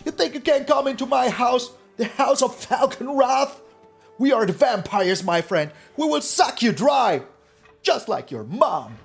You think you can come into my house? The house of Falkenrath? We are the vampires, my friend. We will suck you dry. Just like your mom.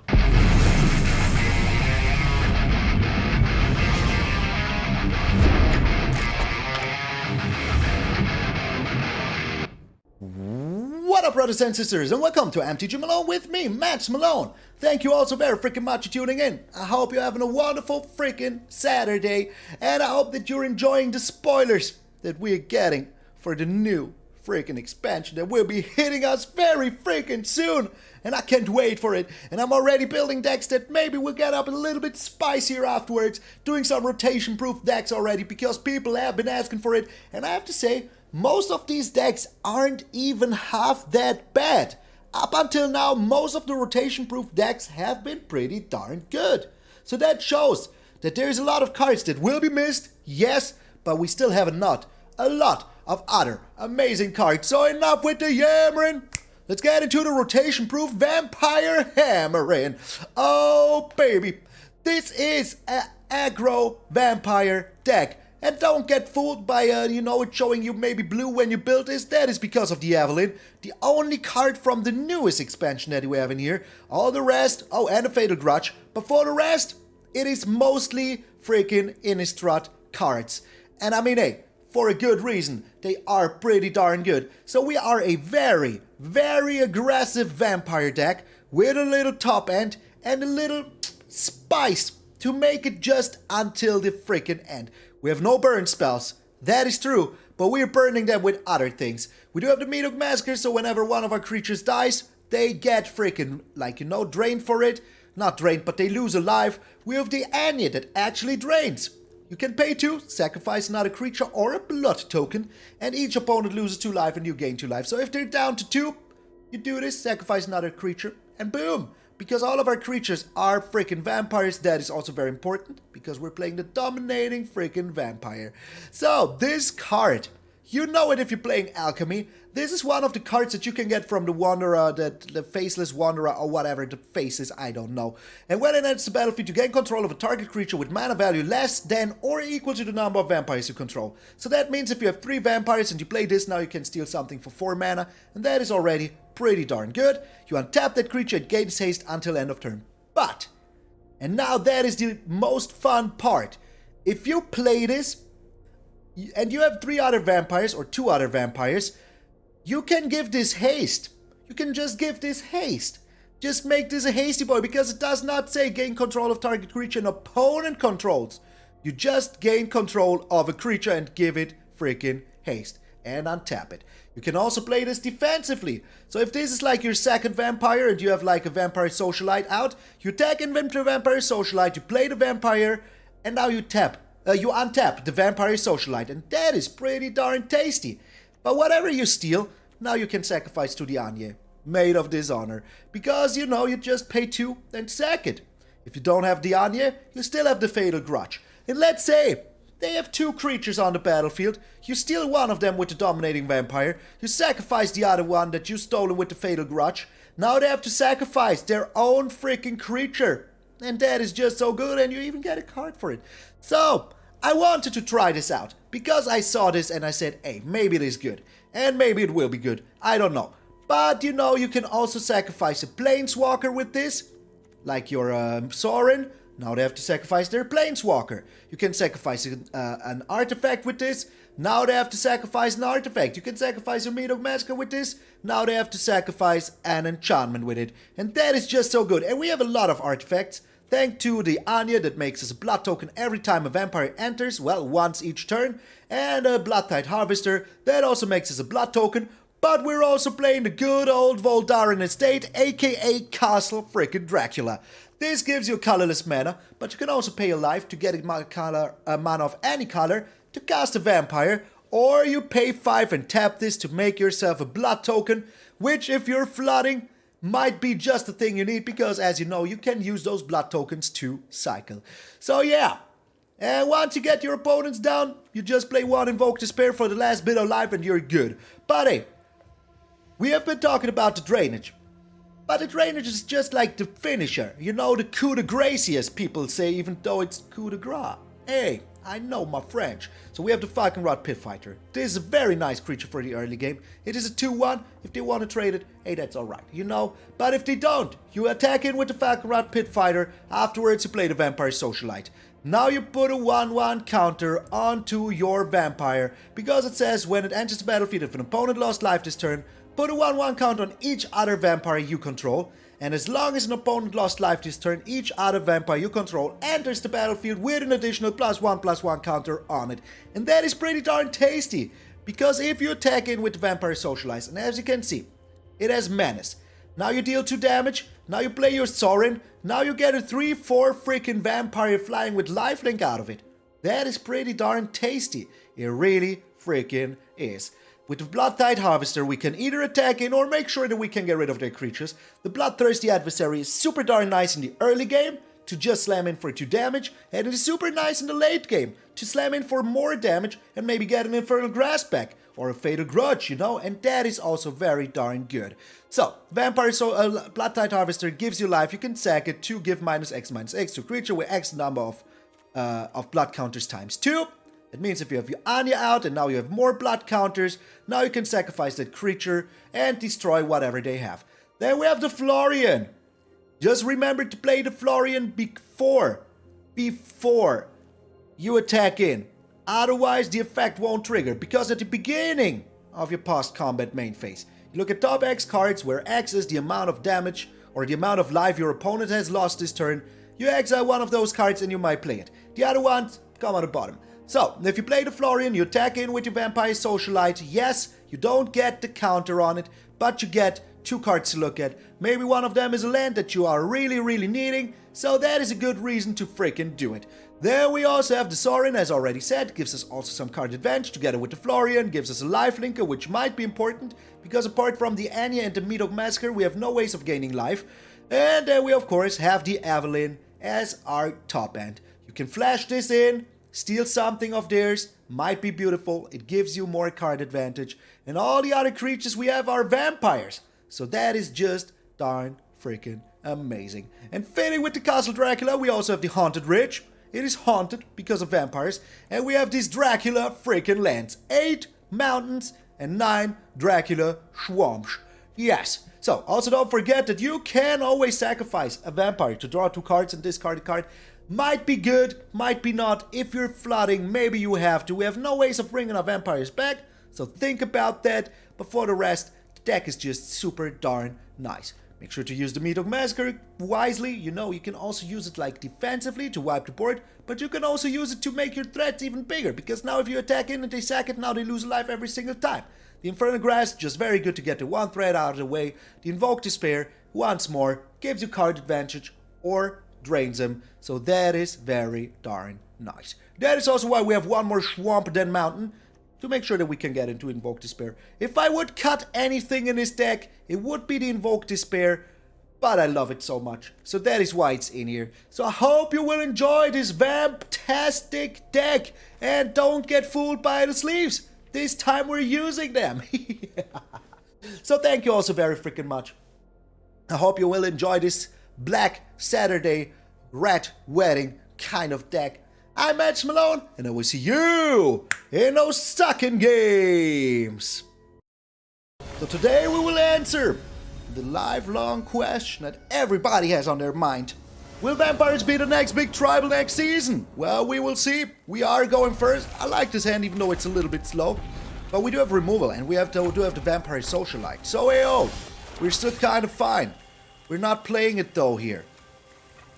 What up, brothers and sisters, and welcome to MTG Malone with me, Matt Malone. Thank you all so very freaking much for tuning in. I hope you're having a wonderful freaking Saturday, and I hope that you're enjoying the spoilers that we're getting for the new freaking expansion that will be hitting us very freaking soon. And I can't wait for it. And I'm already building decks that maybe will get up a little bit spicier afterwards, doing some rotation-proof decks already because people have been asking for it. And I have to say, most of these decks aren't even half that bad. Up until now, most of the rotation-proof decks have been pretty darn good. So that shows that there's a lot of cards that will be missed, yes, but we still have a lot of other amazing cards. So enough with the yammering. Let's get into the rotation-proof Vampire Hammering. Oh, baby. This is an aggro vampire deck. And don't get fooled by, it showing you maybe blue when you build this. That is because of the Evelyn. The only card from the newest expansion that we have in here. All the rest, oh, and a Fatal Grudge. But for the rest, it is mostly freaking Innistrad cards. And I mean, hey, for a good reason. They are pretty darn good. So we are a very, very aggressive vampire deck with a little top end and a little spice to make it just until the freaking end. We have no burn spells, that is true, but we're burning them with other things. We do have the Meathook Massacre, so whenever one of our creatures dies, they get freaking, drained for it. Not drained, but they lose a life. We have the Anje that actually drains. You can pay 2, sacrifice another creature or a blood token, and each opponent loses 2 life and you gain 2 life. So if they're down to 2, you do this, sacrifice another creature, and boom! Because all of our creatures are freaking vampires, that is also very important, because we're playing the dominating freaking vampire. So, this card, you know it if you're playing Alchemy. This is one of the cards that you can get from the Wanderer, the Faceless Wanderer, or whatever the face is, I don't know. And when it enters the battlefield, you gain control of a target creature with mana value less than or equal to the number of vampires you control. So that means if you have 3 vampires and you play this, now you can steal something for 4 mana, and that is already pretty darn good. You untap that creature, it gains haste until end of turn. But, and now that is the most fun part, if you play this, and you have 3 other vampires, or 2 other vampires, you can give this haste. You can just give this haste. Just make this a hasty boy, because it does not say gain control of target creature an opponent controls. You just gain control of a creature and give it freaking haste. And untap it. You can also play this defensively. So if this is like your second vampire and you have like a Vampire Socialite out, you attack in Vampire Socialite, you play the vampire, and now you untap the Vampire Socialite. And that is pretty darn tasty. But whatever you steal, now you can sacrifice to the Anje, Maid of Dishonor. Because, you just pay 2 and sack it. If you don't have the Anje, you still have the Fatal Grudge. And let's say they have 2 creatures on the battlefield, you steal one of them with the dominating vampire, you sacrifice the other one that you stole with the Fatal Grudge, now they have to sacrifice their own freaking creature. And that is just so good, and you even get a card for it. So, I wanted to try this out, because I saw this and I said, hey, maybe it is good, and maybe it will be good, I don't know. But you can also sacrifice a Planeswalker with this, like your Sorin. Now they have to sacrifice their Planeswalker. You can sacrifice an artifact with this. Now they have to sacrifice an artifact. You can sacrifice your Meathook Massacre with this. Now they have to sacrifice an enchantment with it. And that is just so good. And we have a lot of artifacts. Thanks to the Anje that makes us a blood token every time a vampire enters. Well, once each turn. And a Bloodtithe Harvester that also makes us a blood token. But we're also playing the good old Voldaren Estate, aka Castle Frickin' Dracula. This gives you colorless mana, but you can also pay a life to get a mana of any color to cast a vampire, or you pay 5 and tap this to make yourself a blood token, which if you're flooding, might be just the thing you need, because as you know, you can use those blood tokens to cycle. So yeah, and once you get your opponents down, you just play 1 Invoke Despair for the last bit of life and you're good. But hey, we have been talking about the drainage. But the drainage is just like the finisher, the coup de grace as people say, even though it's coup de grace. Hey, I know my French. So we have the Falkenrath Pit Fighter. This is a very nice creature for the early game. It is a 2-1. If they want to trade it, hey, that's alright, you know. But if they don't, you attack in with the Falkenrath Pit Fighter. Afterwards, you play the Vampire Socialite. Now you put a 1-1 counter onto your vampire, because it says when it enters the battlefield, if an opponent lost life this turn, put a 1-1 counter on each other vampire you control. And as long as an opponent lost life this turn, each other vampire you control enters the battlefield with an additional +1/+1 counter on it. And that is pretty darn tasty, because if you attack in with the Vampire Socialite, and as you can see, it has Menace. Now you deal 2 damage, now you play your Sorin, now you get a 3/4 freaking vampire flying with lifelink out of it. That is pretty darn tasty. It really freaking is. With the Bloodtithe Harvester, we can either attack in or make sure that we can get rid of their creatures. The Bloodthirsty Adversary is super darn nice in the early game to just slam in for 2 damage, and it is super nice in the late game to slam in for more damage and maybe get an Infernal Grasp back or a Fatal Grudge, you know, and that is also very darn good. So, Bloodtithe Harvester gives you life. You can sack it to give -X/-X to creature with X number of blood counters times 2. It means if you have your Anje out and now you have more blood counters, now you can sacrifice that creature and destroy whatever they have. Then we have the Florian. Just remember to play the Florian before you attack in. Otherwise the effect won't trigger, because at the beginning of your post-combat main phase, you look at top X cards, where X is the amount of damage or the amount of life your opponent has lost this turn. You exile one of those cards and you might play it. The other ones come on the bottom. So, if you play the Florian, you attack in with your Vampire Socialite. Yes, you don't get the counter on it, but you get 2 cards to look at. Maybe one of them is a land that you are really needing, so that is a good reason to freaking do it. Then we also have the Sorin, as already said, gives us also some card advantage together with the Florian, gives us a life linker, which might be important, because apart from the Anje and the Meathook Massacre, we have no ways of gaining life. And then we of course have the Evelyn as our top end. You can flash this in, steal something of theirs, might be beautiful, it gives you more card advantage, and all the other creatures we have are vampires, so that is just darn freaking amazing. And fitting with the Castle Dracula, we also have the Haunted Ridge. It is haunted because of vampires, and we have these Dracula freaking lands, 8 mountains and 9 Dracula swamps. Yes, so also don't forget that you can always sacrifice a vampire to draw 2 cards and discard a card. Might be good, might be not. If you're flooding, maybe you have to. We have no ways of bringing our vampires back, so think about that. But for the rest, the deck is just super darn nice. Make sure to use the Meathook Massacre wisely. You know, you can also use it like defensively to wipe the board, but you can also use it to make your threats even bigger, because now if you attack in and they sack it, now they lose a life every single time. The Infernal Grasp, just very good to get the 1 threat out of the way. The Invoke Despair, once more, gives you card advantage or drains them, so that is very darn nice. That is also why we have 1 more swamp than mountain, to make sure that we can get into Invoke Despair. If I would cut anything in this deck, it would be the Invoke Despair, but I love it so much, so that is why it's in here. So I hope you will enjoy this Vamptastic deck, and don't get fooled by the sleeves. This time we're using them. So thank you all so very freaking much. I hope you will enjoy this Black Saturday Red Wedding kind of deck. I'm MTG Malone, and I will see you in those sucking games. So today we will answer the lifelong question that everybody has on their mind. Will vampires be the next big tribal next season? Well, we will see. We are going first. I like this hand even though it's a little bit slow. But we do have removal, and we do have the Vampire Socialite. So AO, we're still kind of fine. We're not playing it though here,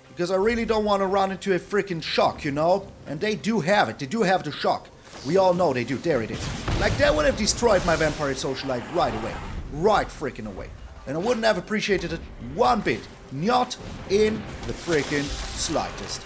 because I really don't want to run into a freaking shock, you know? And they do have it. They do have the shock. We all know they do. There it is. Like, that would have destroyed my Vampire Socialite right away. Right freaking away. And I wouldn't have appreciated it one bit. Not in the freaking slightest.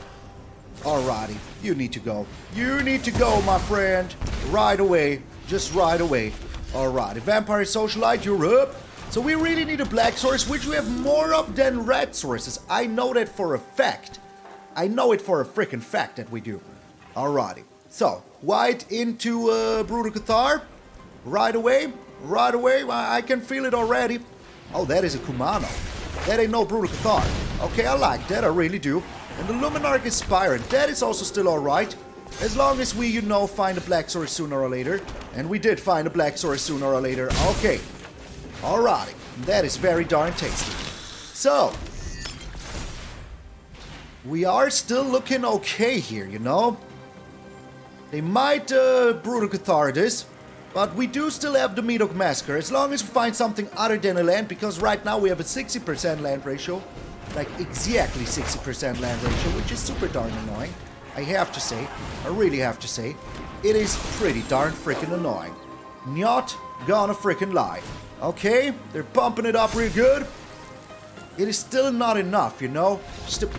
Alrighty. You need to go. You need to go, my friend. Right away. Just right away. Alrighty. Vampire Socialite, you're up. So we really need a black source, which we have more of than red sources. I know that for a fact. I know it for a freaking fact that we do. Alrighty. So, white into Brutal Cathar. Right away. Right away. I can feel it already. Oh, that is a Kumano. That ain't no Brutal Cathar. Okay, I like that. I really do. And the Luminarch Aspirant. That is also still alright. As long as we, you know, find a black source sooner or later. And we did find a black source sooner or later. Okay. Alrighty. That is very darn tasty. So. We are still looking okay here, you know. They might Brutal Catharsis. But we do still have the Meathook Massacre. As long as we find something other than a land. Because right now we have a 60% land ratio. Like exactly 60% land ratio. Which is super darn annoying. I have to say, I really have to say, it is pretty darn freaking annoying. Not gonna freaking lie. Okay, they're pumping it up real good. It is still not enough, you know? Still...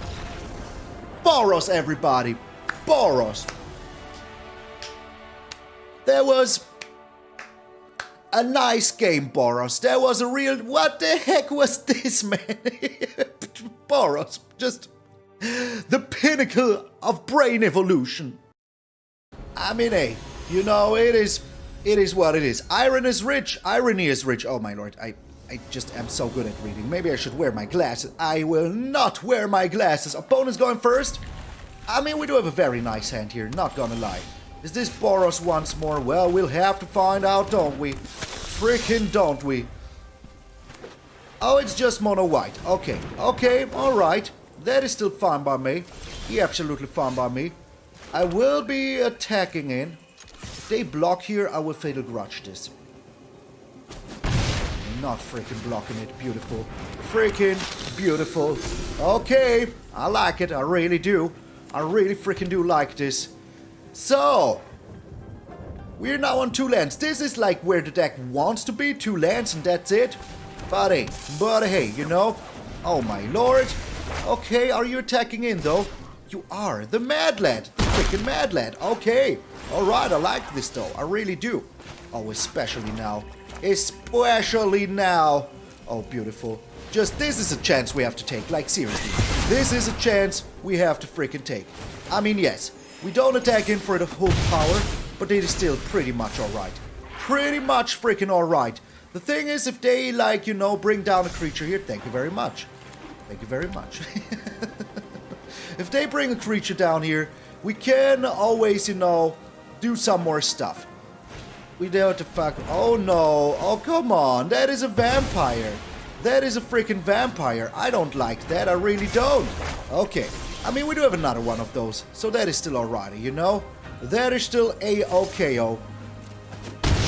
Boros, everybody. Boros. There was a nice game, Boros. There was a real... What the heck was this, man? Boros, just... The pinnacle of brain evolution. I mean, hey, you know, it is what it is. Iron is rich, irony is rich. Oh my lord, I just am so good at reading. Maybe I should wear my glasses. I will not wear my glasses. Opponent's going first. I mean, we do have a very nice hand here, not gonna lie. Is this Boros once more? Well, we'll have to find out, don't we? Freaking don't we? Oh, it's just mono white. Okay, okay, alright. That is still fine by me. Yeah, absolutely fine by me. I will be attacking in. If they block here, I will Fatal Grudge this. Not freaking blocking it. Beautiful. Freaking beautiful. Okay. I like it. I really do. I really freaking do like this. So. We're now on 2 lands. This is like where the deck wants to be. 2 lands and that's it. But hey, you know. Oh my lord. Okay, are you attacking in though? You are. The Mad Lad. The freaking Mad Lad. Okay. Alright, I like this though. I really do. Oh, especially now. Especially now. Oh, beautiful. Just, this is a chance we have to take. Like, seriously. This is a chance we have to freaking take. I mean, yes. We don't attack in for the full power, but it is still pretty much alright. Pretty much freaking alright. The thing is, if they, like, you know, bring down a creature here, thank you very much. Thank you very much. If they bring a creature down here, we can always, you know, do some more stuff. We don't have to fuck... Oh no. Oh, come on. That is a vampire. That is a freaking vampire. I don't like that. I really don't. Okay. I mean, we do have another one of those. So that is still alrighty, you know? That is still A-OK-O.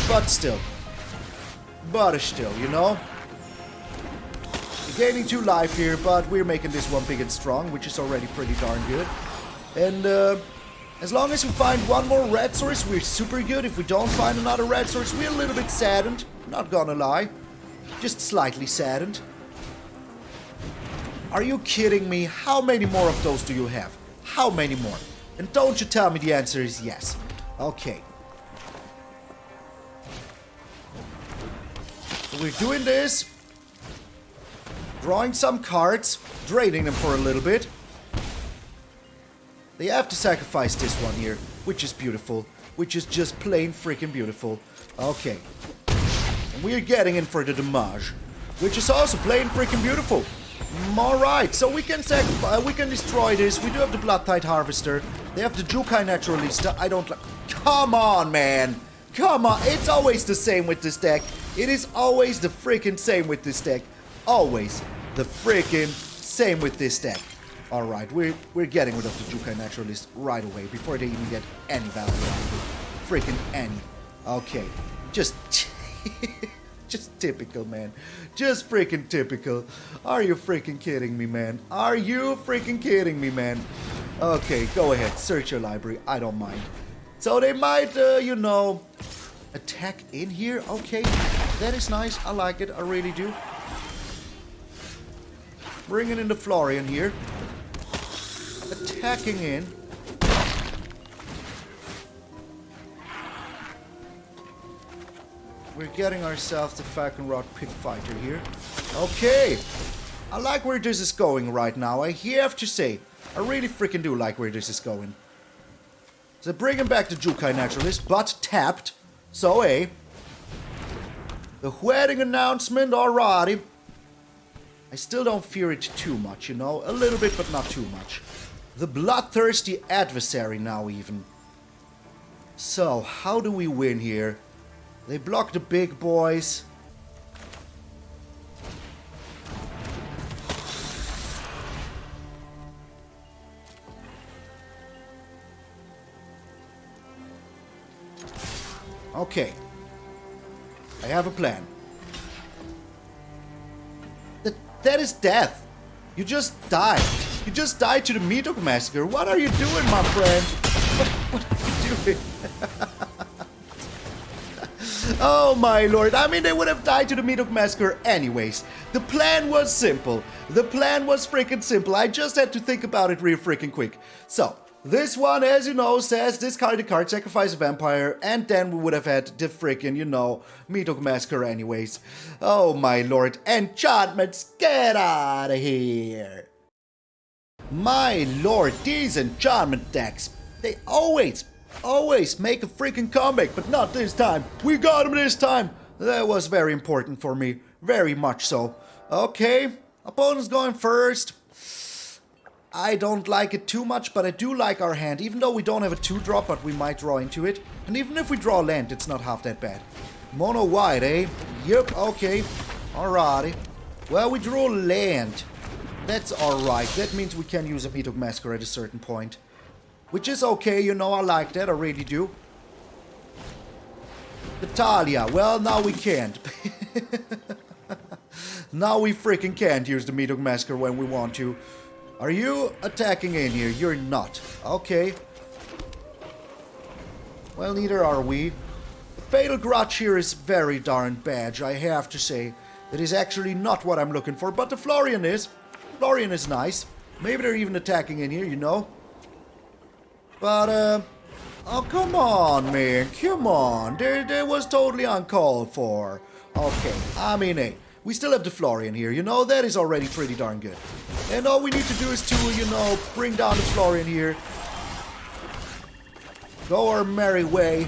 But still. But still, you know? We're gaining 2 life here, but we're making this one big and strong, which is already pretty darn good. And as long as we find one more red source, we're super good. If we don't find another red source, we're a little bit saddened. Not gonna lie. Just slightly saddened. Are you kidding me? How many more of those do you have? How many more? And don't you tell me the answer is yes. Okay. So we're doing this. Drawing some cards. Draining them for a little bit. They have to sacrifice this one here. Which is beautiful. Which is just plain freaking beautiful. Okay. And we're getting in for the damage. Which is also plain freaking beautiful. Alright, so we can sacrifice, we can destroy this. We do have the Bloodtithe Harvester. They have the Jukai Naturalista. I don't like... Come on, man. Come on. It's always the same with this deck. It is always the freaking same with this deck. Always the freaking same with this deck. Alright, we're getting rid of the Jukai Naturalist right away. Before they even get any value out of it. Freaking any. Okay. Just... Just typical, man. Just freaking typical. Are you freaking kidding me, man? Are you freaking kidding me, man? Okay, go ahead. Search your library. I don't mind. So they might, you know, attack in here. Okay, that is nice. I like it. I really do. Bringing in the Florian here. Attacking in. We're getting ourselves the Falkenrath Pit Fighter here. Okay. I like where this is going right now. I have to say. I really freaking do like where this is going. So bringing back the Jukai Naturalist, but tapped. So, the wedding announcement, alrighty. I still don't fear it too much, you know. A little bit, but not too much. The Bloodthirsty Adversary now even. So, how do we win here? They block the big boys. Okay. I have a plan. That is death. You just died. You just died to the Meathook Massacre. What are you doing, my friend? What are you doing? Oh my lord. I mean, they would have died to the Meathook Massacre anyways. The plan was simple. The plan was freaking simple. I just had to think about it real freaking quick. So, this one, as you know, says discard the card, sacrifice a vampire, and then we would have had the freaking, you know, Meathook Massacre anyways. Oh my lord. Enchantments, get out of here. My lord, these enchantment decks, they always make a freaking comeback, but not this time. We got him this time. That was very important for me. Very much so. Okay, opponent's going first. I don't like it too much, but I do like our hand. Even though we don't have a 2-drop, but we might draw into it. And even if we draw land, it's not half that bad. Mono white, eh? Yep, okay. Alrighty. Well, we drew land. That's alright. That means we can use a Meathook Massacre at a certain point. Which is okay, you know, I like that, I really do. Natalia, well, now we can't. Now we freaking can't use the Meathook Massacre when we want to. Are you attacking in here? You're not. Okay. Well, neither are we. The Fatal Grudge here is very darn bad, I have to say. That is actually not what I'm looking for, but the Florian is. Florian is nice. Maybe they're even attacking in here, you know. But, oh, come on, man. Come on. That was totally uncalled for. Okay, I mean, hey. We still have the Florian here, you know, that is already pretty darn good. And all we need to do is to, you know, bring down the Florian here. Go our merry way.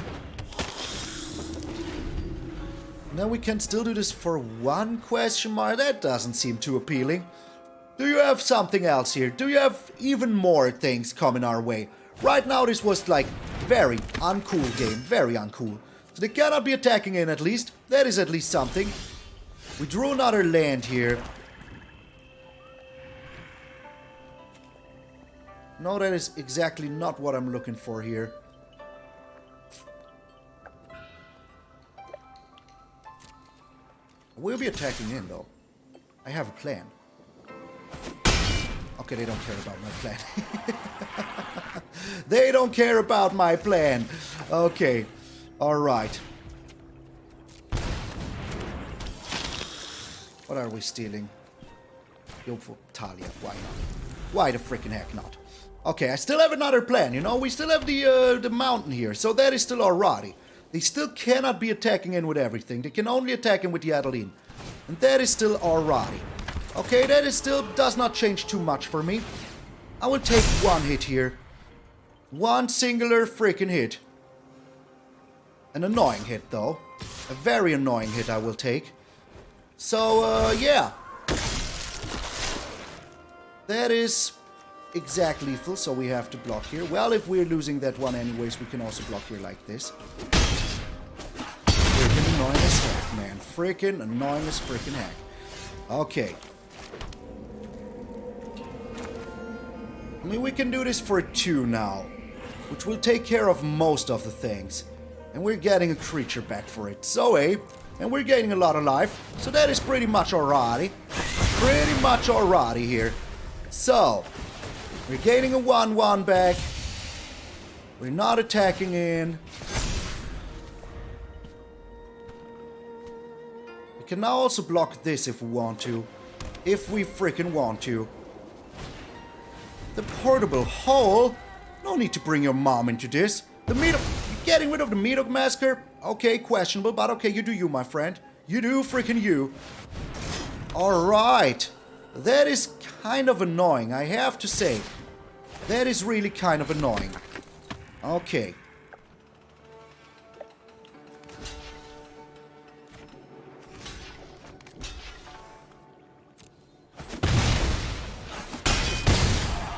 And then we can still do this for one question mark. That doesn't seem too appealing. Do you have something else here? Do you have even more things coming our way? Right now this was like very uncool game, very uncool. So they cannot be attacking in at least. That is at least something. We drew another land here. No, that is exactly not what I'm looking for here. We'll be attacking in, though. I have a plan. Okay, they don't care about my plan. They don't care about my plan. Okay, alright. What are we stealing? Go for Talia. Why not? Why the freaking heck not? Okay, I still have another plan, you know? We still have the mountain here, so that is still alrighty. They still cannot be attacking in with everything. They can only attack in with the Evelyn. And that is still alrighty. Okay, that is still does not change too much for me. I will take one hit here. One singular freaking hit. An annoying hit, though. A very annoying hit I will take. So, yeah. That is exact lethal, so we have to block here. Well, if we're losing that one anyways, we can also block here like this. Freaking annoying as heck, man. Freaking annoying as freaking heck. Okay. I mean, we can do this for 2 now, which will take care of most of the things. And we're getting a creature back for it. So, and we're gaining a lot of life. So that is pretty much alrighty. Pretty much alrighty here. So, we're gaining a 1/1 back. We're not attacking in. We can now also block this if we want to. If we freaking want to. The portable hole? No need to bring your mom into this. The getting rid of the Meathook Massacre? Okay, questionable, but okay, you do you, my friend. You do freaking you. Alright. That is kind of annoying, I have to say. That is really kind of annoying. Okay.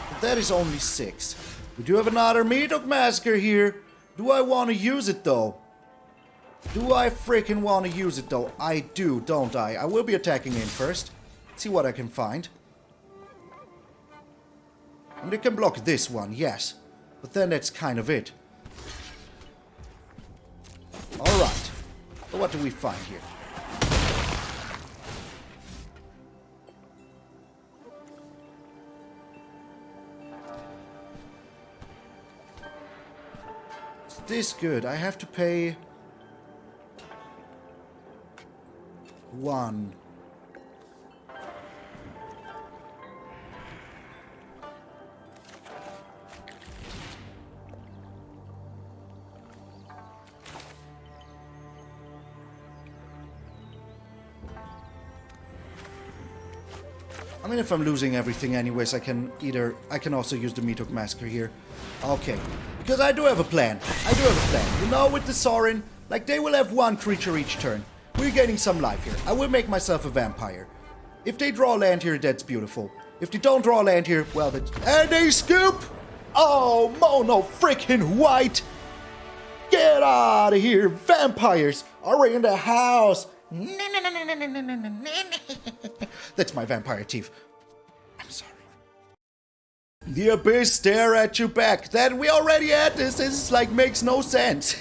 But that is only 6. We do have another Meathook Massacre here. Do I want to use it though? Do I freaking want to use it though? I do, don't I? I will be attacking in first. See what I can find. And they can block this one, yes. But then that's kind of it. Alright. So what do we find here? Is this good? I have to pay... 1. I mean, if I'm losing everything anyways, I can also use the Meathook Massacre here. Okay. Because I do have a plan. You know, with the Sorin, like, they will have 1 creature each turn. We're gaining some life here. I will make myself a vampire. If they draw land here, that's beautiful. If they don't draw land here, well, that's... And they scoop! Oh, mono freaking white! Get out of here! Vampires are in the house! That's my vampire teeth. I'm sorry. The Abyss stare at you back. That we already had this. This like makes no sense.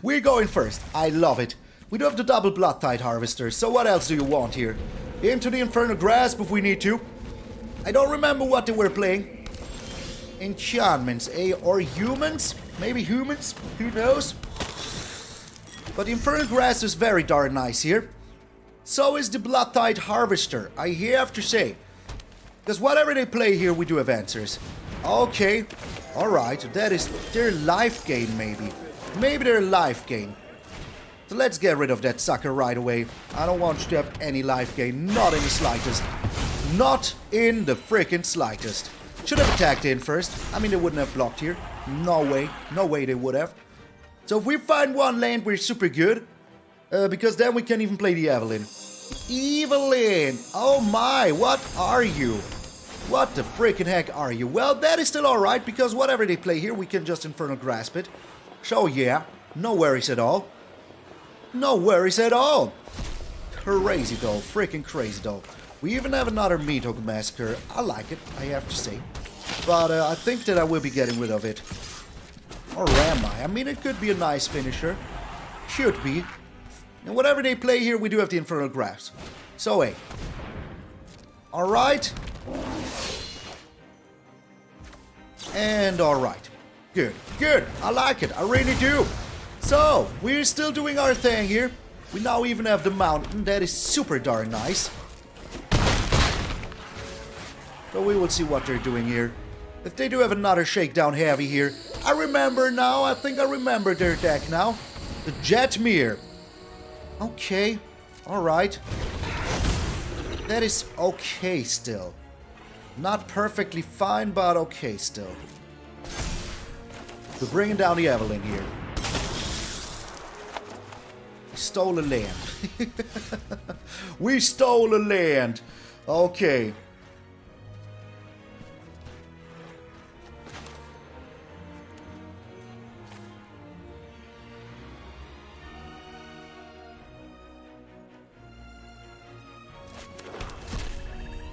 We're going first. I love it. We do have the double Bloodtithe Harvester. So what else do you want here? Into the Infernal Grasp if we need to. I don't remember what they were playing. Enchantments, eh? Or humans? Maybe humans? Who knows? But the Infernal Grasp is very darn nice here. So is the Bloodtithe Harvester, I have to say. Because whatever they play here, we do have answers. Okay, alright, that is their life gain maybe. Maybe their life gain. So let's get rid of that sucker right away. I don't want you to have any life gain, not in the slightest. Not in the freaking slightest. Should have attacked in first. I mean, they wouldn't have blocked here. No way they would have. So if we find 1 land, we're super good. Because then we can even play the Evelyn. Evelyn! Oh my, what are you? What the freaking heck are you? Well, that is still alright, because whatever they play here, we can just Infernal Grasp it. So yeah, no worries at all. No worries at all. Crazy though, freaking crazy though. We even have another Meathook Massacre. I like it, I have to say. But I think that I will be getting rid of it. Or am I? I mean, it could be a nice finisher. Should be. And whatever they play here, we do have the Infernal Grasp. So, hey. Alright. And alright. Good. Good. I like it. I really do. So, we're still doing our thing here. We now even have the mountain. That is super darn nice. So we will see what they're doing here. If they do have another Shakedown Heavy here. I remember now. I think I remember their deck now. The Jetmir. Okay, alright. That is okay still. Not perfectly fine, but okay still. We're bringing down the Evelyn here. We stole a land. We stole a land. Okay.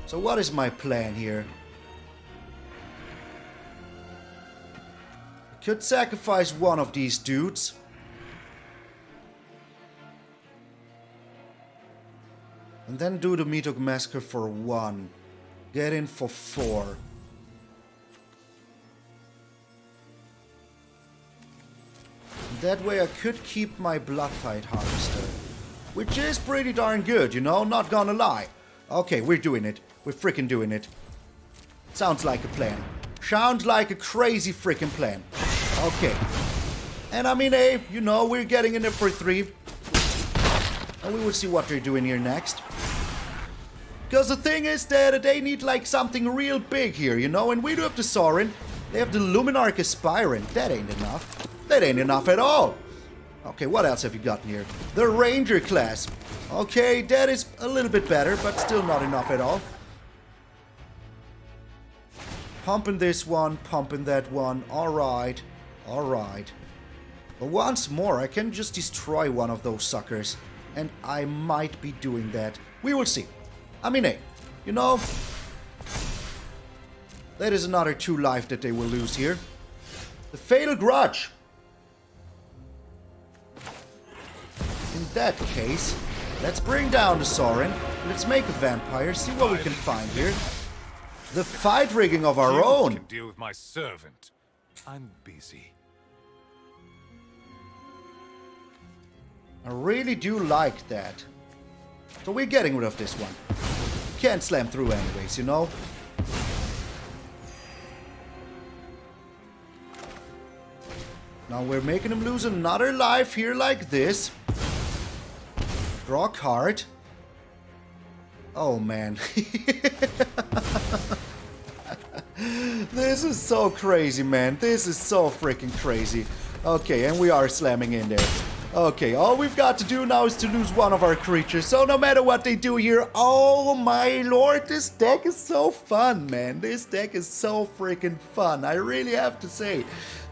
So what is my plan here? I could sacrifice one of these dudes. And then do the Meathook Massacre for 1. Get in for 4. That way I could keep my Bloodtithe Harvester. Which is pretty darn good, you know, not gonna lie. Okay, we're doing it. We're freaking doing it. Sounds like a plan. Sounds like a crazy freaking plan. Okay. And I mean, hey, you know, we're getting in there for 3. And we will see what they're doing here next. Because the thing is that they need like something real big here, you know? And we do have the Sorin. They have the Luminarch Aspirant. That ain't enough. That ain't enough at all. Okay, what else have you gotten here? The Ranger class. Okay, that is a little bit better, but still not enough at all. Pumping this one, pumping that one. Alright. Alright. But once more, I can just destroy one of those suckers. And I might be doing that. We will see. I mean, hey, you know, that is another 2 life that they will lose here. The Fatal Grudge. In that case, let's bring down the Sorin. Let's make a vampire, see what we can find here. The fight rigging of our own. Can deal with my servant. I'm busy. I really do like that. So we're getting rid of this one. Can't slam through anyways, you know? Now we're making him lose another life here like this. Draw a card. Oh man. This is so crazy, man. This is so freaking crazy. Okay, and we are slamming in there. Okay, all we've got to do now is to lose one of our creatures. So no matter what they do here, oh my lord, this deck is so fun, man. This deck is so freaking fun. I really have to say,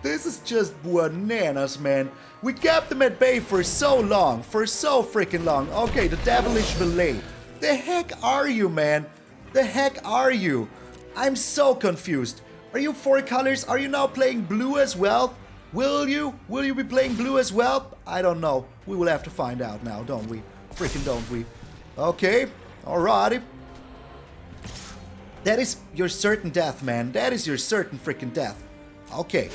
this is just bananas, man. We kept them at bay for so long, for so freaking long. Okay, the Devilish Valet. The heck are you, man? The heck are you? I'm so confused. Are you 4 colors? Are you now playing blue as well? Will you? Will you be playing blue as well? I don't know. We will have to find out now, don't we? Freaking don't we? Okay, alrighty. That is your certain death, man. That is your certain freaking death. Okay.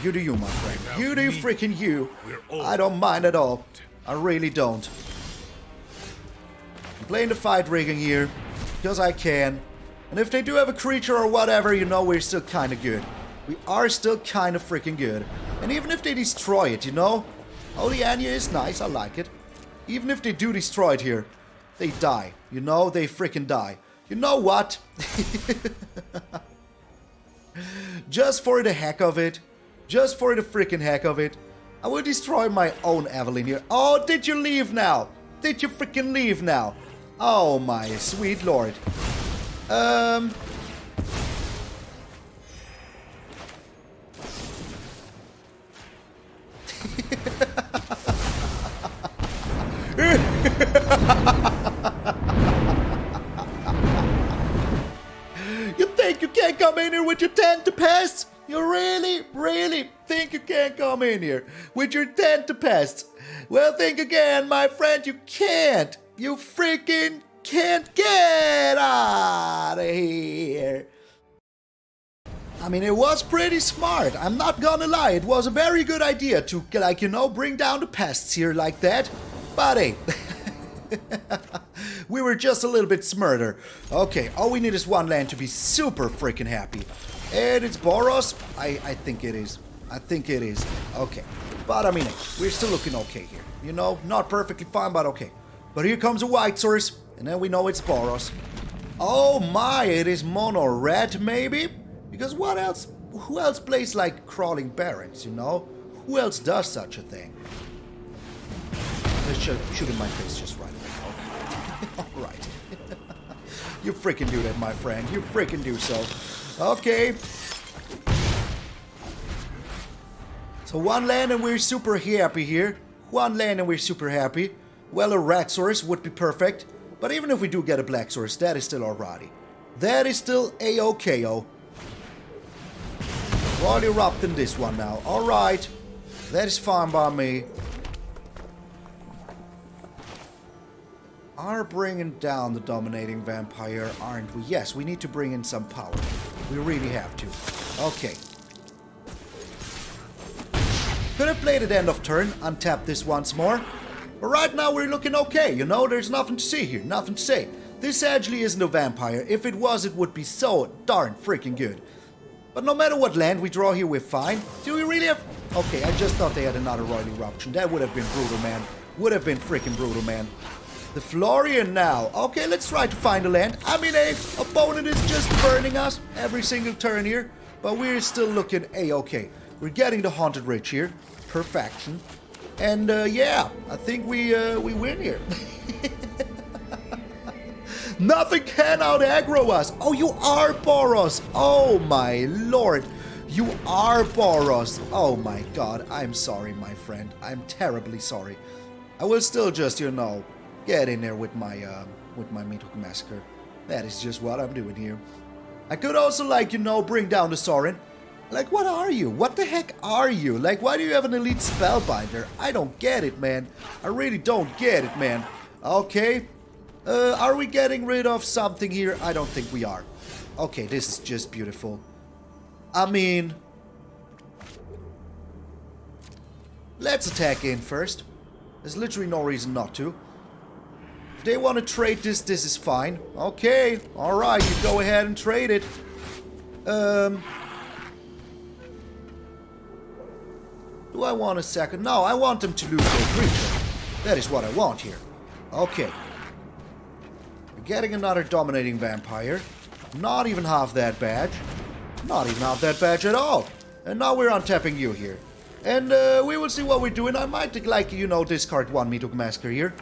You do you, my friend. You do freaking you. I don't mind at all. I really don't. I'm playing the fight rigging here because I can. And if they do have a creature or whatever, you know, we're still kind of good. We are still kind of freaking good. And even if they destroy it, you know, Holy Anje is nice, I like it. Even if they do destroy it here, they die. You know, they freaking die. You know what? Just for the heck of it, just for the freaking heck of it, I will destroy my own Evelyn here. Oh, did you leave now? Did you freaking leave now? Oh my sweet lord. You think you can't come in here with your 10 to pests? You really think you can't come in here with your 10 to pests? Well, think again, my friend. You can't. You freaking can't get out of here. I mean, it was pretty smart. I'm not gonna lie. It was a very good idea to, like, you know, bring down the pests here like that. But hey, we were just a little bit smarter. Okay, all we need is 1 land to be super freaking happy. And it's Boros? I think it is. I think it is. Okay. But I mean, we're still looking okay here. You know, not perfectly fine, but okay. But here comes a white source, and then we know it's Boros. Oh my, it is mono red maybe? Because what else? Who else plays like Crawling Barons, you know? Who else does such a thing? Let's shoot in my face just right now. Alright. You freaking do that, my friend. You freaking do so. Okay. So 1 land and we're super happy here. 1 land and we're super happy. Well, a red source would be perfect. But even if we do get a black source, that is still alrighty. That is still A-OK-O. Royal Erupt in this one now. Alright. That is fine by me. Are bringing down the dominating vampire, aren't we? Yes, we need to bring in some power. We really have to. Okay. Could have played at end of turn, untap this once more. But right now we're looking okay, you know? There's nothing to see here, nothing to say. This actually isn't a vampire. If it was, it would be so darn freaking good. But no matter what land we draw here, we're fine. Do we really have... Okay, I just thought they had another Royal Eruption. That would have been brutal, man. Would have been freaking brutal, man. The Florian now. Okay, let's try to find a land. I mean, opponent is just burning us every single turn here. But we're still looking A-okay. We're getting the Haunted Ridge here. Perfection. And, yeah, I think we win here. Nothing can out-aggro us. Oh, you are Boros. Oh, my lord. You are Boros. Oh my god, I'm sorry, my friend. I'm terribly sorry. I will still just, you know, get in there with my Meathook Massacre. That is just what I'm doing here. I could also, like, you know, bring down the Sorin. Like, what are you? What the heck are you? Like, why do you have an elite spellbinder? I don't get it, man. I really don't get it, man. Okay. Are we getting rid of something here? I don't think we are. Okay, this is just beautiful. I mean, let's attack in first. There's literally no reason not to. If they want to trade this, this is fine. Okay, alright, you go ahead and trade it. Do I want a second? No, I want them to lose their creature. That is what I want here. Okay. We're getting another dominating vampire. Not even half that badge. Not even half that badge at all. And now we're untapping you here. And we will see what we're doing. I might, like, you know, discard one Meathook Massacre here.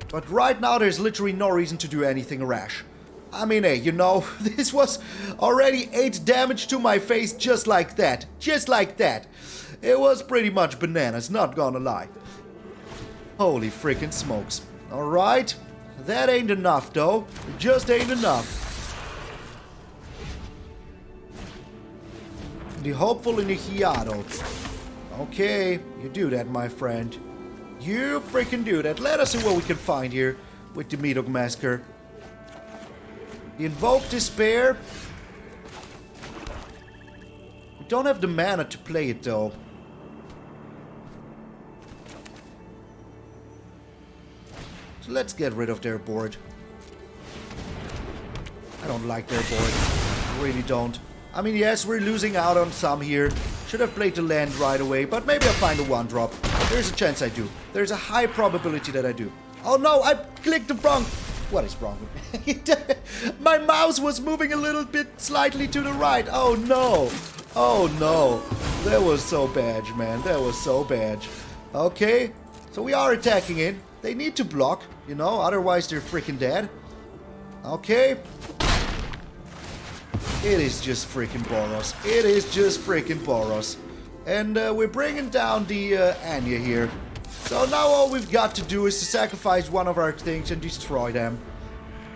But right now there's literally no reason to do anything rash. I mean, hey, you know, this was already 8 damage to my face just like that. Just like that. It was pretty much bananas, not gonna lie. Holy freaking smokes. Alright. That ain't enough, though. It just ain't enough. The hopeful iniciado. Okay, you do that, my friend. You freaking do that. Let us see what we can find here with the Meathook Massacre. The Invoke Despair. We don't have the mana to play it, though. So let's get rid of their board. I don't like their board. I really don't. I mean, yes, we're losing out on some here. Should have played the land right away, but maybe I'll find a 1-drop. There's a chance I do. There's a high probability that I do. Oh no, I clicked the wrong... What is wrong with me? My mouse was moving a little bit slightly to the right. Oh no. Oh no. That was so bad, man. That was so bad. Okay, so we are attacking in. They need to block, you know, otherwise they're freaking dead. Okay. It is just freaking Boros. It is just freaking Boros. And we're bringing down the Anje here. So now all we've got to do is to sacrifice one of our things and destroy them.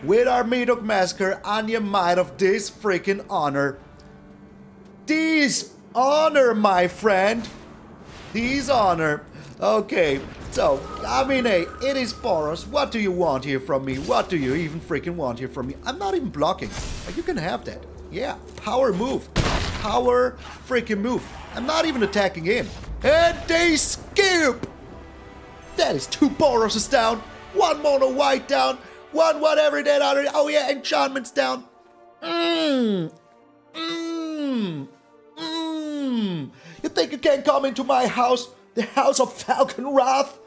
With our Meathook Massacre, Anje might of this freaking honor. Dishonor, my friend. Dishonor. Okay, so, I mean, hey, it is Boros. What do you want here from me? What do you even freaking want here from me? I'm not even blocking. Like, you can have that. Yeah, power move. Power freaking move. I'm not even attacking in. And they skip! That is 2 Boroses down. 1 mono white down. 1 whatever that other... Oh yeah, enchantments down. You think you can come into my house? The house of Falkenrath?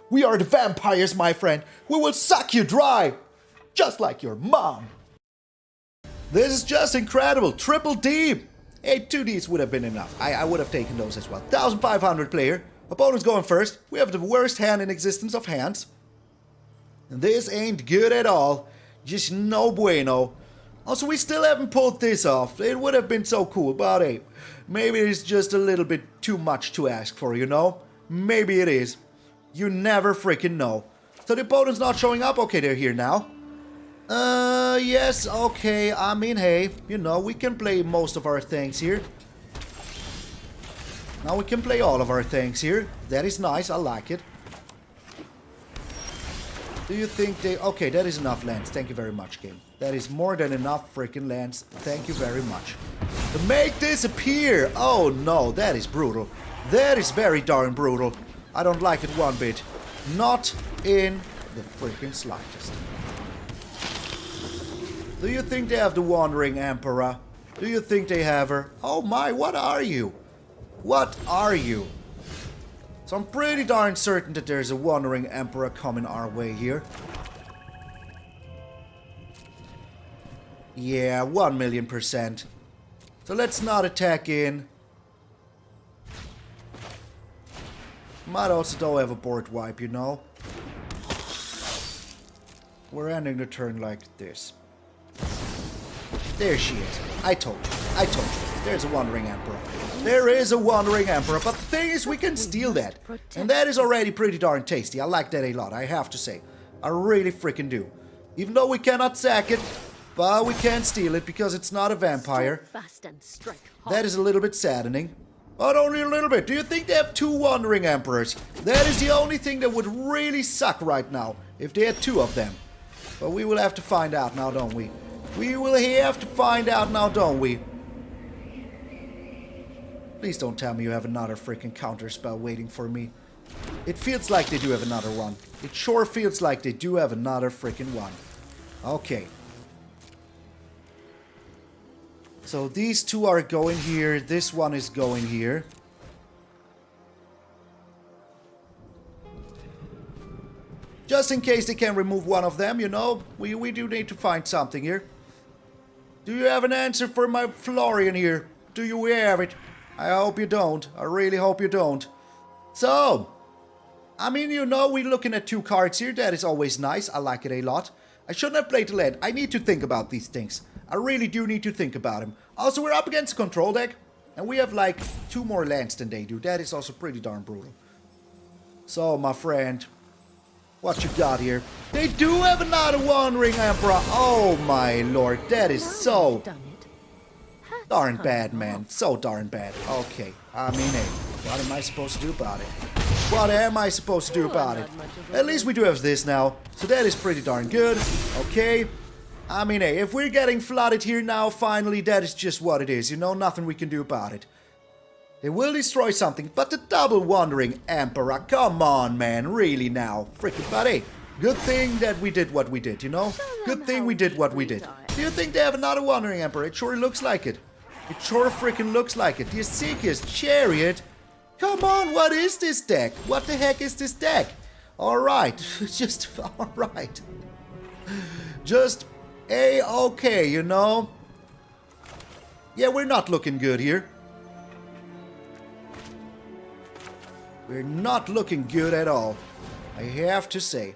We are the vampires, my friend. We will suck you dry. Just like your mom. This is just incredible. Triple D. Hey, 2Ds would have been enough. I would have taken those as well. 1,500 player. Opponent's going first. We have the worst hand in existence of hands. And this ain't good at all. Just no bueno. Also, we still haven't pulled this off. It would have been so cool, but hey, maybe it's just a little bit too much to ask for, you know? Maybe it is. You never freaking know. So the opponent's not showing up? Okay, they're here now. Yes, okay. I mean, hey, you know, we can play most of our things here. Now we can play all of our things here. That is nice, I like it. Do you think they... Okay, that is enough lands. Thank you very much, game. That is more than enough freaking lands. Thank you very much. To make this appear! Oh no, that is brutal. That is very darn brutal. I don't like it one bit. Not in the freaking slightest. Do you think they have the Wandering Emperor? Do you think they have her? Oh my, what are you? What are you? So I'm pretty darn certain that there's a Wandering Emperor coming our way here. Yeah, 1,000,000%. So let's not attack in. Might also though have a board wipe, you know. We're ending the turn like this. There she is. I told you. I told you. There's a Wandering Emperor. There is a Wandering Emperor, but the thing is we can steal that. And that is already pretty darn tasty. I like that a lot, I have to say. I really freaking do. Even though we cannot sack it, but we can steal it because it's not a vampire. That is a little bit saddening. But only a little bit. Do you think they have 2 Wandering Emperors? That is the only thing that would really suck right now, if they had 2 of them. But we will have to find out now, don't we? We will have to find out now, don't we? Please don't tell me you have another freaking counter spell waiting for me. It feels like they do have another one. It sure feels like they do have another freaking one. Okay. So these 2 are going here. This one is going here. Just in case they can remove one of them, you know, we do need to find something here. Do you have an answer for my Florian here? Do you have it? I hope you don't. I really hope you don't. So, I mean, you know, we're looking at 2 cards here. That is always nice. I like it a lot. I shouldn't have played the land. I need to think about these things. I really do need to think about them. Also, we're up against a control deck. And we have like 2 more lands than they do. That is also pretty darn brutal. So, my friend, what you got here? They do have another Wandering Emperor. Oh my lord, that is so darn bad, man. So darn bad. Okay, I mean, hey, what am I supposed to do about it? What am I supposed to do about it? At least we do have this now, so that is pretty darn good. Okay, I mean, hey, if we're getting flooded here now, finally, that is just what it is. You know, nothing we can do about it. They will destroy something, but the double Wandering Emperor, come on, man, really now. Freaking, but hey, good thing that we did what we did, you know? Good thing we did what we did. Do you think they have another Wandering Emperor? It sure looks like it. It sure freaking looks like it. The Ezekiel's Chariot. Come on, what is this deck? What the heck is this deck? Alright, just, alright. Just A-okay, you know? Yeah, we're not looking good here. We're not looking good at all, I have to say.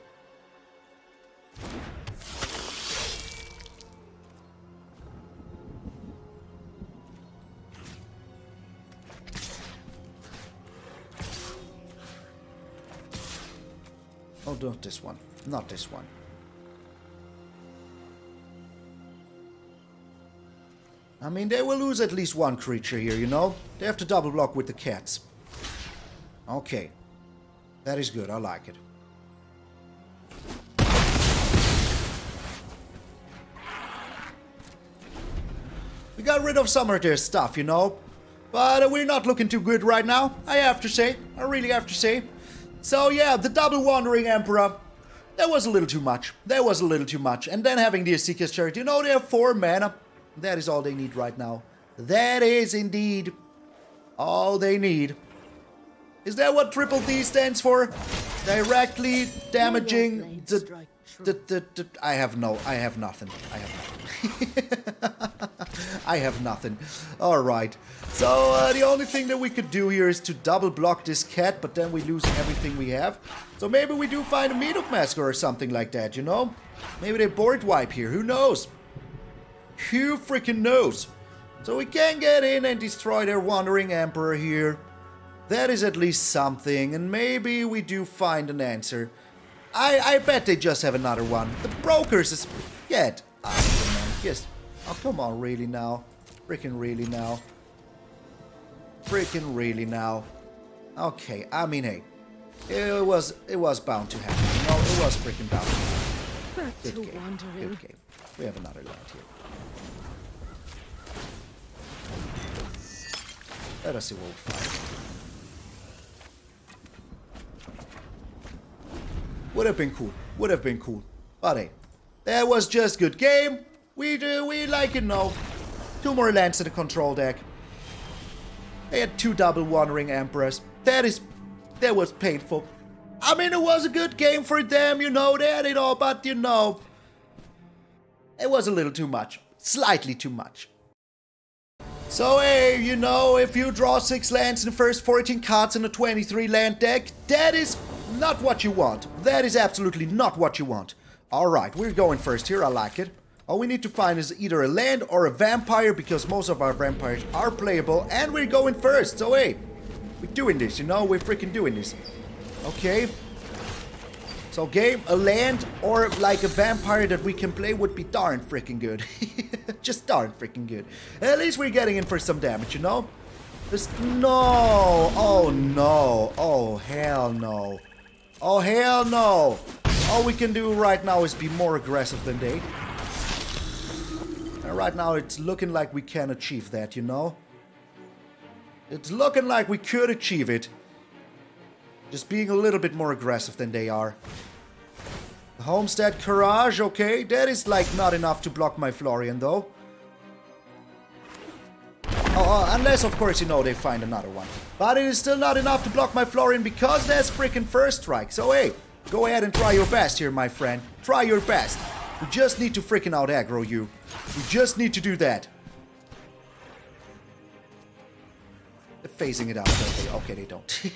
Oh, not this one. Not this one. I mean, they will lose at least 1 creature here, you know? They have to double block with the cats. Okay. That is good. I like it. We got rid of some of their stuff, you know? But we're not looking too good right now, I have to say. I really have to say. So yeah, the double Wandering Emperor, that was a little too much. That was a little too much. And then having the Ezekiel's Chariot, you know, they have 4 mana. That is all they need right now. That is indeed all they need. Is that what Triple D stands for? Directly damaging the I have nothing. I have nothing. I have nothing. Alright. So, the only thing that we could do here is to double block this cat, but then we lose everything we have. So maybe we do find a Meathook Massacre or something like that, you know? Maybe they board wipe here. Who knows? Who freaking knows? So we can get in and destroy their Wandering Emperor here. That is at least something, and maybe we do find an answer. I bet they just have another one. The brokers is... Get out of here, man. Just... Oh, come on, really now? Freaking really now? Freaking really now? Okay, I mean, hey. It was bound to happen, you know? It was freaking bound to happen. Good game. Good game. We have another land here. Let us see what we find. Would have been cool. Would have been cool. But hey, that was just good game. We like it now. 2 more lands in the control deck. They had 2 double Wandering Emperors. That was painful. I mean, it was a good game for them, you know, they had it all, but you know, it was a little too much. Slightly too much. So hey, you know, if you draw 6 lands in the first 14 cards in a 23 land deck, that is not what you want. That is absolutely not what you want. Alright, we're going first here, I like it. All we need to find is either a land or a vampire, because most of our vampires are playable, and we're going first. So hey, we're doing this, you know, we're freaking doing this. Okay. So game, a land or like a vampire that we can play would be darn freaking good. Just darn freaking good. At least we're getting in for some damage, you know? No. Oh no. Oh hell no. Oh hell no. All we can do right now is be more aggressive than they. And right now it's looking like we can achieve that, you know? It's looking like we could achieve it. Just being a little bit more aggressive than they are. Homestead Courage, okay. That is like not enough to block my Florian though. Unless of course, you know, they find another one. But it is still not enough to block my Florian because that's freaking first strike. So hey, go ahead and try your best here, my friend. Try your best. We just need to freaking out aggro you. We just need to do that. They're phasing it out, don't they? Okay, they don't.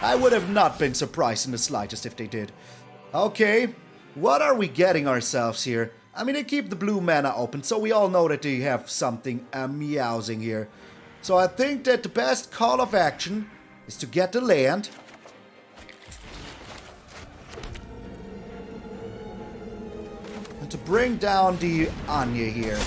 I would have not been surprised in the slightest if they did. Okay, what are we getting ourselves here? I mean, they keep the blue mana open, so we all know that they have something meowsing here. So I think that the best call of action is to get the land. And to bring down the Anje here.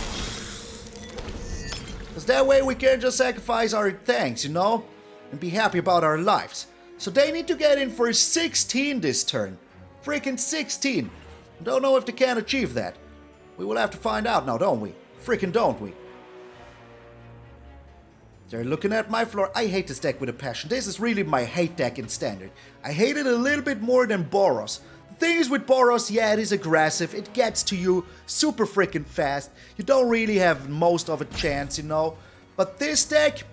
Because that way we can just sacrifice our tanks, you know? And be happy about our lives. So they need to get in for 16 this turn. Freaking 16. Don't know if they can achieve that. We will have to find out now, don't we? Freaking don't we? They're looking at my floor. I hate this deck with a passion. This is really my hate deck in Standard. I hate it a little bit more than Boros. The thing is with Boros, yeah, it is aggressive. It gets to you super freaking fast. You don't really have most of a chance, you know. But this deck,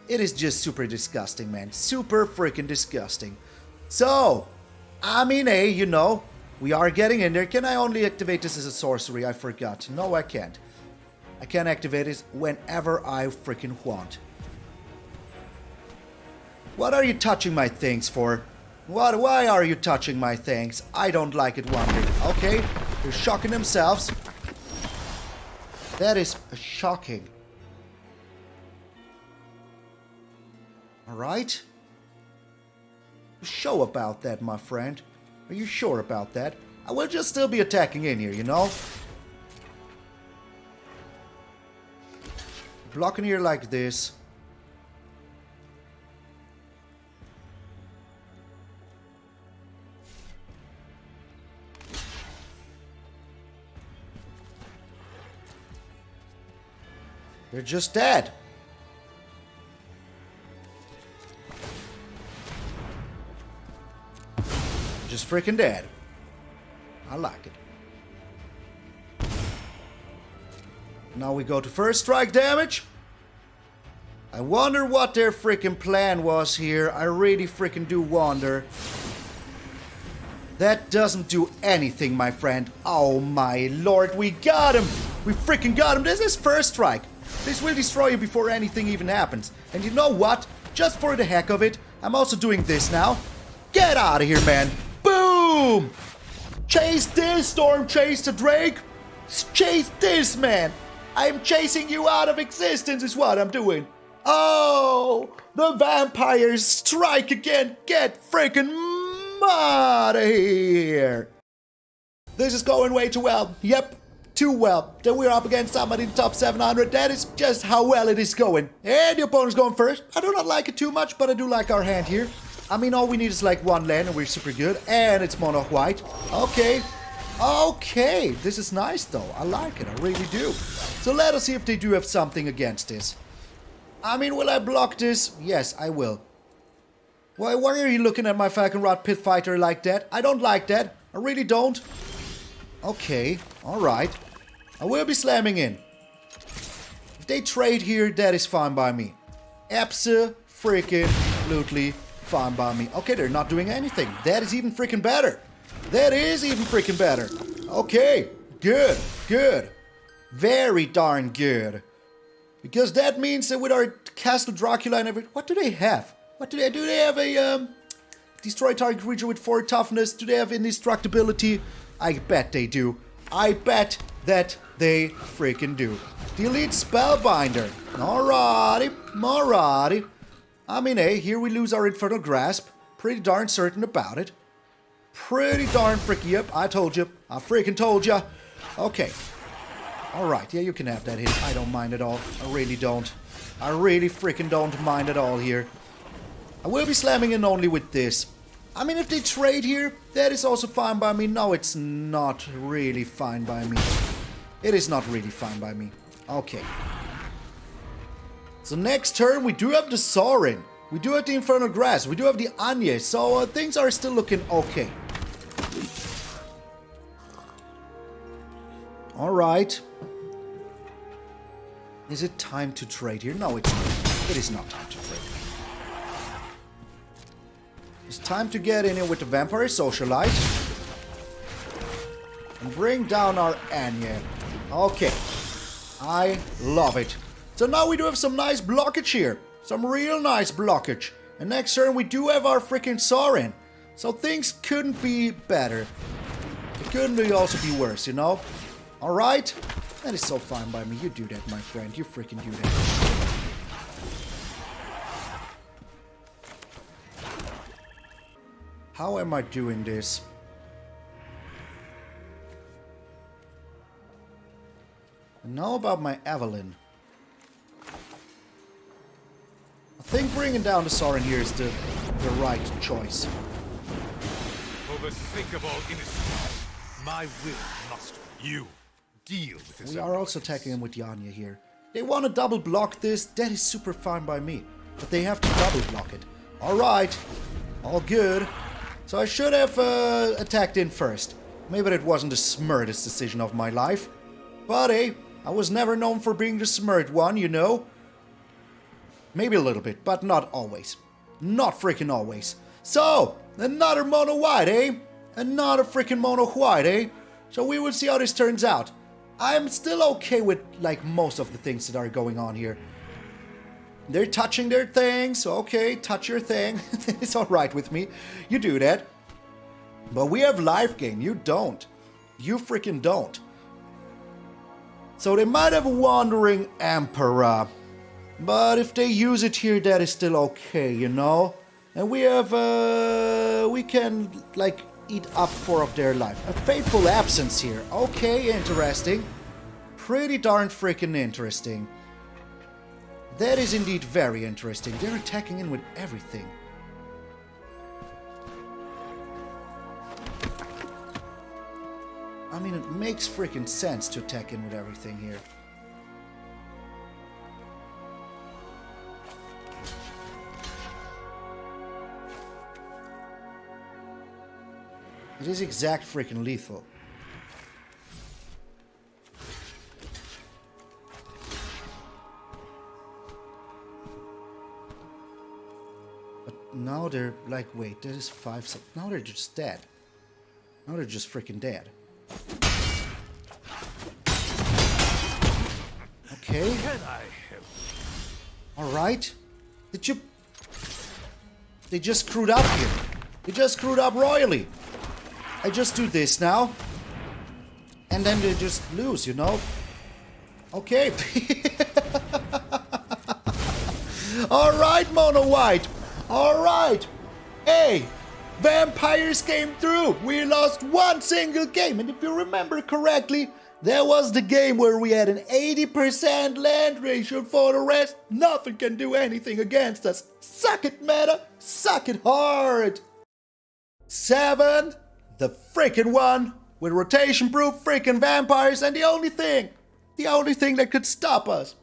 it is just super disgusting, man. Super freaking disgusting. So, I mean, hey, you know, we are getting in there. Can I only activate this as a sorcery? I forgot. No, I can't. I can activate it whenever I freaking want. What are you touching my things for? Why are you touching my things? I don't like it one bit. Okay, they're shocking themselves. That is shocking. Alright. Show about that, my friend. Are you sure about that? I will just still be attacking in here, you know? Blocking here like this. They're just dead. Just freaking dead. I like it. Now we go to first strike damage. I wonder what their freaking plan was here. I really freaking do wonder. That doesn't do anything, my friend. Oh my lord, we got him! We freaking got him! This is first strike. This will destroy you before anything even happens. And you know what? Just for the heck of it, I'm also doing this now. Get out of here, man. Boom! Chase this, Storm Chase the Drake. Chase this, man. I'm chasing you out of existence is what I'm doing. Oh, the vampires strike again. Get freaking out of here. This is going way too well. Yep, too well. Then we're up against somebody in the top 700. That is just how well it is going. And the opponent's going first. I do not like it too much, but I do like our hand here. I mean, all we need is like one land and we're super good. And it's mono white. Okay. Okay. This is nice though. I like it. I really do. So let us see if they do have something against this. I mean, will I block this? Yes, I will. Why are you looking at my Falkenrath Pit Fighter like that? I don't like that. I really don't. Okay. Alright. I will be slamming in. If they trade here, that is fine by me. Abso-freaking-lutely fine by me. Okay, they're not doing anything. That is even freaking better. That is even freaking better. Okay, good, good. Very darn good. Because that means that with our Castle Dracula and everything... What do they have? What do they have? Do they have a destroy target creature with 4 toughness? Do they have indestructibility? I bet they do. I bet that they freaking do. Delete Spellbinder. Alrighty. I mean, hey, here we lose our Infernal Grasp. Pretty darn certain about it. Pretty darn freaky. Yep, I told you. I freaking told you. Okay. Alright, yeah, you can have that hit. I don't mind at all. I really don't. I really freaking don't mind at all here. I will be slamming in only with this. I mean, if they trade here, that is also fine by me. No, it's not really fine by me. It is not really fine by me. Okay. So next turn, we do have the Sorin. We do have the Infernal Grasp. We do have the Anje. So things are still looking okay. Alright. Is it time to trade here? No, it's not. It is not time to trade. It's time to get in here with the Vampire Socialite. And bring down our Anje. Okay. I love it. So now we do have some nice blockage here. Some real nice blockage. And next turn we do have our freaking Sorin. So things couldn't be better. It couldn't really also be worse, you know? Alright? That is so fine by me. You do that, my friend. You freaking do that. How am I doing this? And now about my Evelyn. I think bringing down the Sorin here is the right choice. For the sake of all innocence, my will must you deal with this. We are also attacking him with the Anje here. They want to double block this. That is super fine by me. But they have to double block it. Alright. All good. So I should have attacked in first. Maybe that wasn't the smartest decision of my life. But hey, I was never known for being the smart one, you know. Maybe a little bit, but not always. Not freaking always. So, another mono white, eh? Another freaking mono white, eh? So we will see how this turns out. I'm still okay with, like, most of the things that are going on here. They're touching their thing, so okay, touch your thing. It's alright with me. You do that. But we have Lifegain. You don't. You freaking don't. So they might have a Wandering Emperor. But if they use it here, that is still okay, you know? And we have, we can, like, eat up 4 of their life. A Fateful Absence here. Okay, interesting. Pretty darn freaking interesting. That is indeed very interesting. They're attacking in with everything. I mean, it makes freaking sense to attack in with everything here. It is exact freaking lethal. But now they're like, wait, that is 5 now they're just dead. Now they're just freaking dead. Okay. Can I help? Alright. Did you... They just screwed up here. They just screwed up royally. I just do this now. And then they just lose, you know? Okay. Alright, Mono White. Alright. Hey, vampires came through. We lost one single game. And if you remember correctly, that was the game where we had an 80% land ratio. For the rest, nothing can do anything against us. Suck it, meta. Suck it hard. 7. The freaking one with rotation-proof freaking vampires, and the only thing that could stop us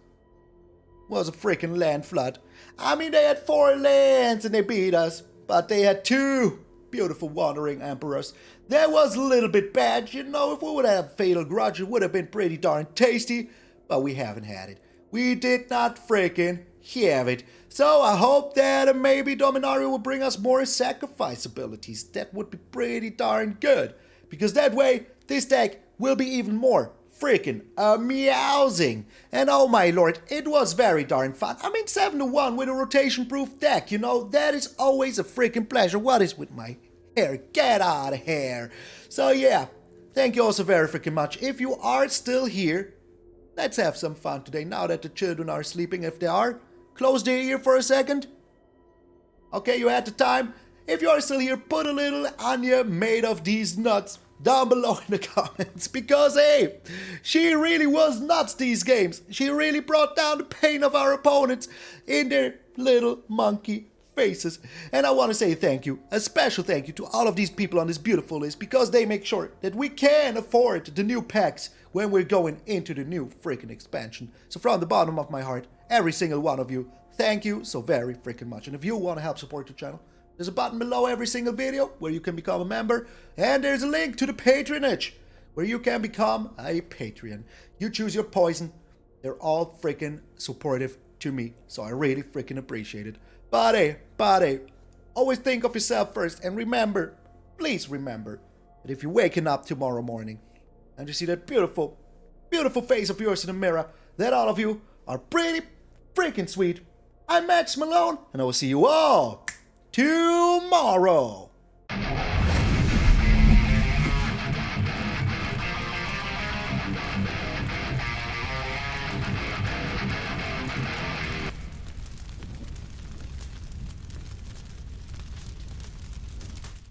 was a freaking land flood. I mean, they had 4 lands and they beat us, but they had 2 beautiful wandering emperors. That was a little bit bad, you know. If we would have Fatal Grudge, it would have been pretty darn tasty, but we haven't had it. We did not freaking have it. So I hope that maybe Dominaria will bring us more sacrifice abilities. That would be pretty darn good. Because that way, this deck will be even more freaking amusing. And oh my lord, it was very darn fun. I mean, 7-1 with a rotation-proof deck, you know, that is always a freaking pleasure. What is with my hair? Get out of here. So yeah, thank you also very freaking much. If you are still here, let's have some fun today now that the children are sleeping. If they are, close their ear for a second. Okay, you had the time. If you are still here, put a little Anje made of these nuts down below in the comments. Because, hey, she really was nuts these games. She really brought down the pain of our opponents in their little monkey faces. And I want to say thank you, a special thank you to all of these people on this beautiful list, because they make sure that we can afford the new packs when we're going into the new freaking expansion. So from the bottom of my heart, every single one of you, thank you so very freaking much. And if you want to help support the channel, there's a button below every single video where you can become a member, and there's a link to the Patreonage where you can become a Patreon. You choose your poison. They're all freaking supportive to me, so I really freaking appreciate it. But hey, always think of yourself first, and remember, please remember, that if you're waking up tomorrow morning and you see that beautiful, beautiful face of yours in the mirror, that all of you are pretty freaking sweet. I'm MTG Malone, and I will see you all tomorrow.